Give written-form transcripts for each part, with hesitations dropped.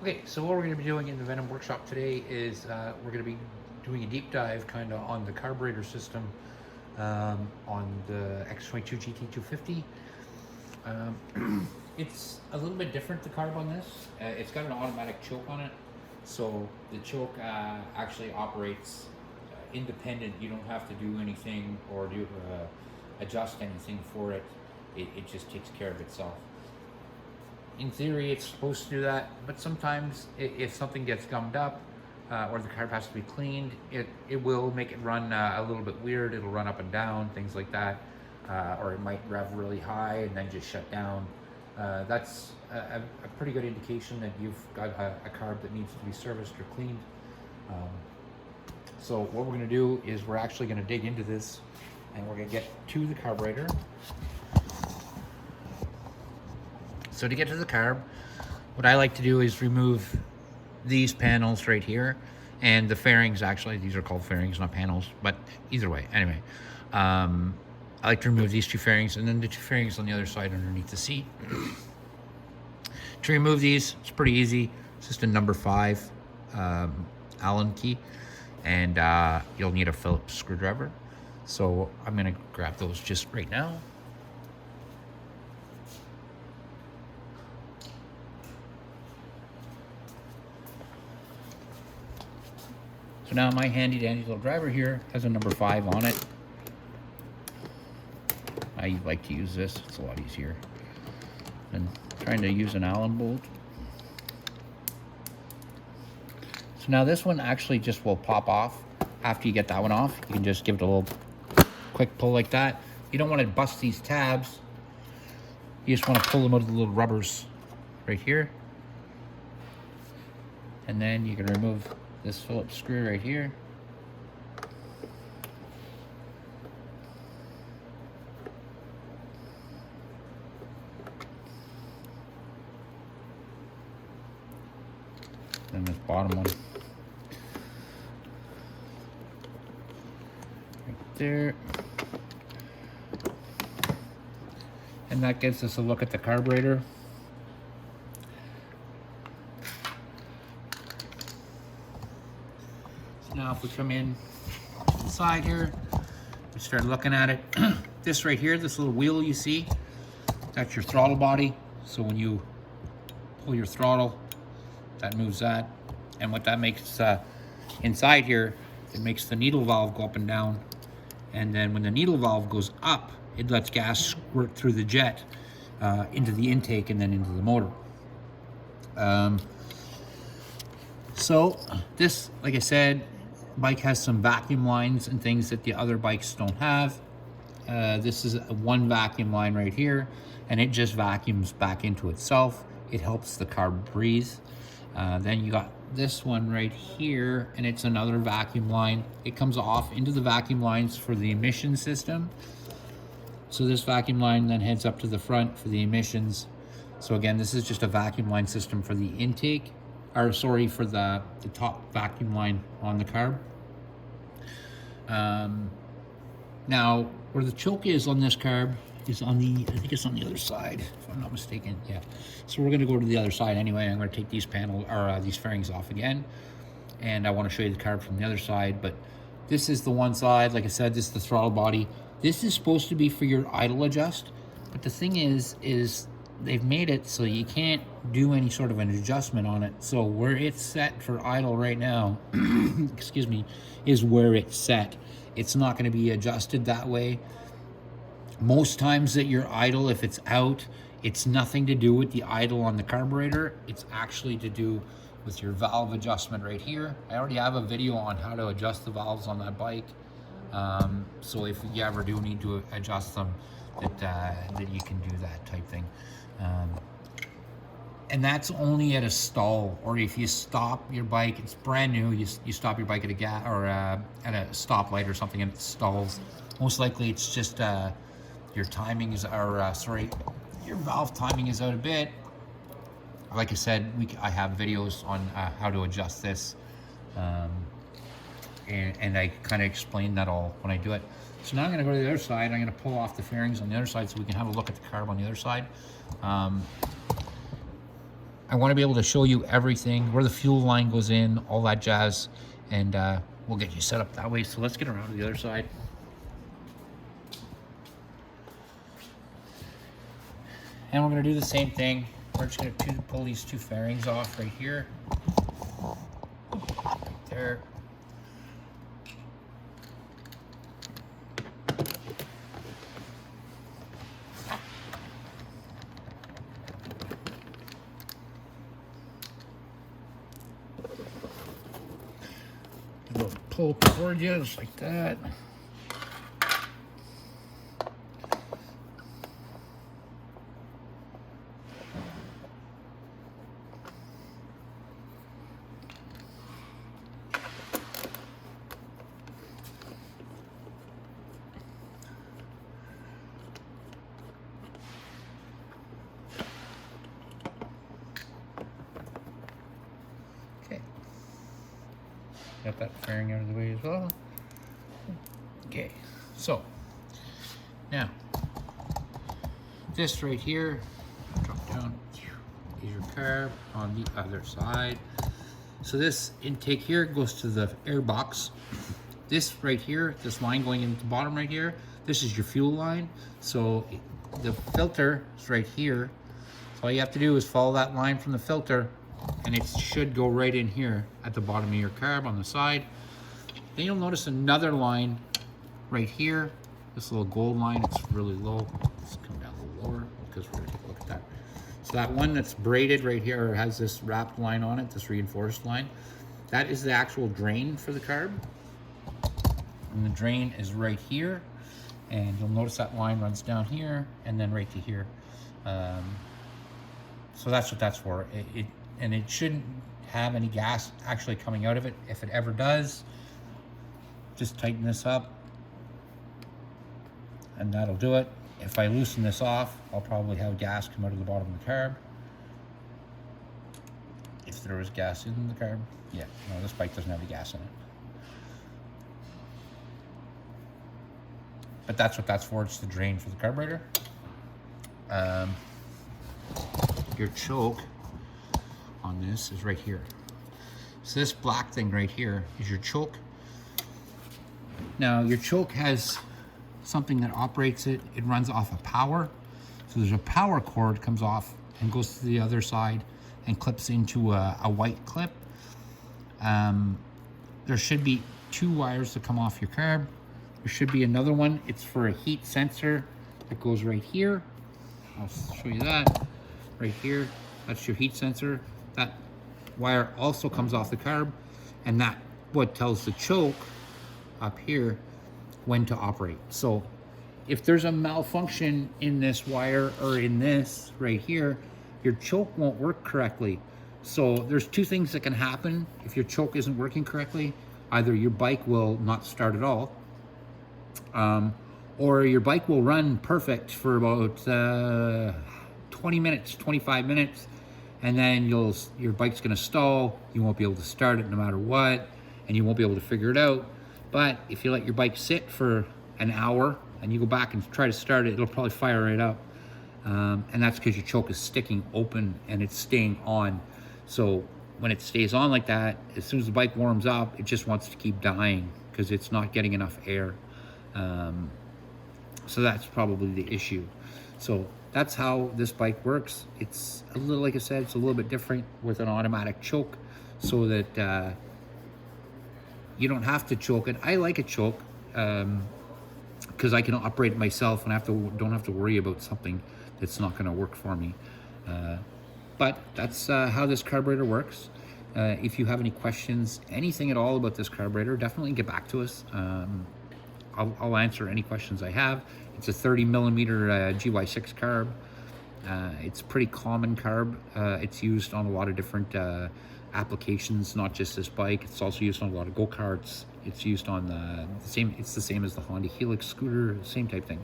Okay, so what we're going to be doing in the Venom workshop today is we're going to be doing a deep dive kind of on the carburetor system on the X22gt 250. It's a little bit different, the carb on this. It's got an automatic choke on it, so the choke actually operates independent. You don't have to do anything or do adjust anything for it. It just takes care of itself. In theory, it's supposed to do that, but sometimes if something gets gummed up or the carb has to be cleaned, it will make it run a little bit weird. It'll run up and down, things like that, or it might rev really high and then just shut down. That's a pretty good indication that you've got a carb that needs to be serviced or cleaned. So what we're going to do is we're actually going to dig into this, and we're going to get to the carburetor. So to get to the carb, what I like to do is remove these panels right here, and the fairings. Actually, these are called fairings, not panels, but either way, anyway, I like to remove these two fairings and then the two fairings on the other side underneath the seat. To remove these, it's pretty easy. It's just a number 5 Allen key, and you'll need a Phillips screwdriver. So I'm gonna grab those just right now. So now my handy dandy little driver here has a number 5 on it. I like to use this, it's a lot easier than trying to use an Allen bolt. So now this one actually just will pop off after you get that one off. You can just give it a little quick pull like that. You don't want to bust these tabs. You just want to pull them out of the little rubbers right here. And then you can remove this Phillips screw right here. And this bottom one. Right there. And that gives us a look at the carburetor. Now if we come in inside here, we start looking at it. This right here, this little wheel you see, that's your throttle body. So when you pull your throttle, that moves that. And what that makes inside here, it makes the needle valve go up and down. And then when the needle valve goes up, it lets gas squirt through the jet into the intake and then into the motor. So this, like I said, bike has some vacuum lines and things that the other bikes don't have. This is one vacuum line right here, and it just vacuums back into itself. It helps the carb breathe. Then you got this one right here, and it's another vacuum line. It comes off into the vacuum lines for the emission system. So this vacuum line then heads up to the front for the emissions. So again, this is just a vacuum line system for the intake. Or sorry, for the top vacuum line on the carb. Now, where the choke is on this carb is on the, I think it's on the other side, if I'm not mistaken. Yeah. So we're gonna go to the other side anyway. I'm gonna take these these fairings off again, and I want to show you the carb from the other side. But this is the one side. Like I said, this is the throttle body. This is supposed to be for your idle adjust, but the thing is they've made it so you can't do any sort of an adjustment on it. So where it's set for idle right now, excuse me, is where it's set. It's not going to be adjusted that way. Most times that you're idle, if it's out, it's nothing to do with the idle on the carburetor. It's actually to do with your valve adjustment right here. I already have a video on how to adjust the valves on that bike. So if you ever do need to adjust them, that you can do that type thing. And that's only at a stall, or if you stop your bike, it's brand new, you stop your bike at a gas or at a stoplight or something and it stalls. Most likely it's just your timing is, your valve timing is out a bit. Like I said, I have videos on how to adjust this, and I kind of explain that all when I do it. So now I'm going to go to the other side. I'm going to pull off the fairings on the other side so we can have a look at the carb on the other side. I want to be able to show you everything, where the fuel line goes in, all that jazz, and we'll get you set up that way. So let's get around to the other side. And we're going to do the same thing. We're just going to pull these two fairings off right here. Right there. A little pull toward you, just like that. Got that fairing out of the way as well. Okay, so now this right here, drop down, is your carb on the other side. So this intake here goes to the air box. This right here, this line going into the bottom right here, this is your fuel line. So the filter is right here. So all you have to do is follow that line from the filter, and it should go right in here at the bottom of your carb on the side. Then you'll notice another line right here, this little gold line. It's really low. Let's come down a little lower because we're gonna take a look at that. So that one that's braided right here, or has this wrapped line on it, this reinforced line, that is the actual drain for the carb. And the drain is right here. And you'll notice that line runs down here and then right to here. So that's what that's for. And it shouldn't have any gas actually coming out of it. If it ever does, just tighten this up and that'll do it. If I loosen this off, I'll probably have gas come out of the bottom of the carb. If there was gas in the carb. Yeah, no, this bike doesn't have any gas in it. But that's what that's for. It's the drain for the carburetor. Your choke on this is right here. So this black thing right here is your choke. Now your choke has something that operates it. It runs off of power. So there's a power cord comes off and goes to the other side and clips into a white clip. There should be two wires that come off your carb. There should be another one. It's for a heat sensor that goes right here. I'll show you that right here. That's your heat sensor. That wire also comes off the carb, and that what tells the choke up here when to operate. So if there's a malfunction in this wire or in this right here, your choke won't work correctly. So there's two things that can happen if your choke isn't working correctly. Either your bike will not start at all, or your bike will run perfect for about 20 minutes, 25 minutes, and then your bike's gonna stall. You won't be able to start it no matter what, and you won't be able to figure it out. But if you let your bike sit for an hour and you go back and try to start it, it'll probably fire right up. And that's because your choke is sticking open and it's staying on. So when it stays on like that, as soon as the bike warms up, it just wants to keep dying because it's not getting enough air. So that's probably the issue. So that's how this bike works. It's a little, like I said, it's a little bit different with an automatic choke, so that you don't have to choke it. I like a choke because I can operate it myself and don't have to worry about something that's not going to work for me. But that's how this carburetor works. If you have any questions, anything at all about this carburetor, definitely get back to us. I'll answer any questions I have. It's a 30 millimeter GY6 carb. It's a pretty common carb. It's used on a lot of different applications, not just this bike. It's also used on a lot of go-karts. It's used on it's the same as the Honda Helix scooter, same type thing.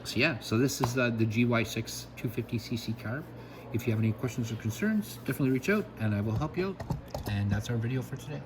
So yeah, so this is the GY6 250cc carb. If you have any questions or concerns, definitely reach out and I will help you out. And that's our video for today.